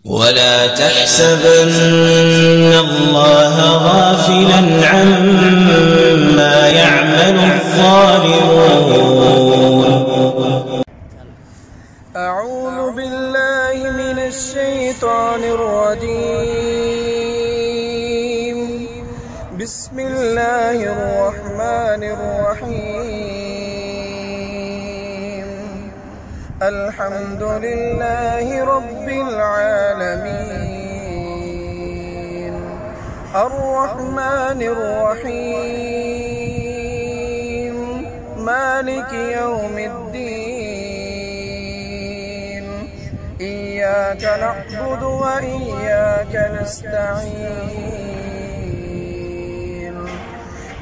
ولا تحسبن الله غافلا عما يعمل الظالمون. أعوذ بالله من الشيطان الرجيم. بسم الله الرحمن الرحيم. الحمد لله رب العالمين الرحمن الرحيم مالك يوم الدين. إياك نعبد وإياك نستعين.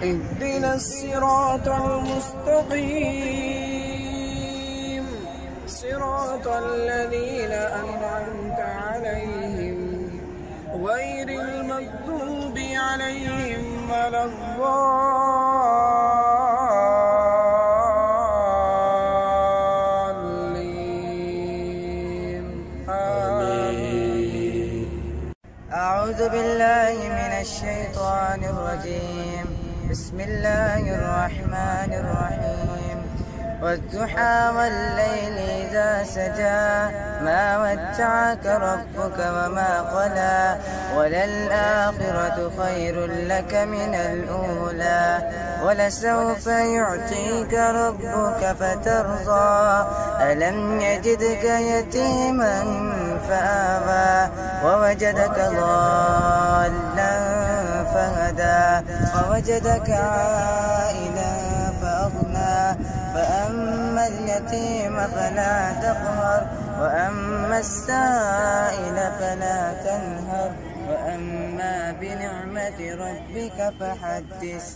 اهدنا الصراط المستقيم صراط الذين أنعمت عليهم غير المغضوب عليهم ولا الضالين. آمين. أعوذ بالله من الشيطان الرجيم. بسم الله الرحمن الرحيم. والضحى والليل إذا سجى ما ودعك ربك وما قلى وللآخرة خير لك من الأولى ولسوف يعطيك ربك فترضى ألم يجدك يتيما فآوى ووجدك ضالا فهدى ووجدك عائلا فأغنى فأما اليتيم فلا تقهر وأما السائل فلا تنهر وأما بنعمة ربك فحدث.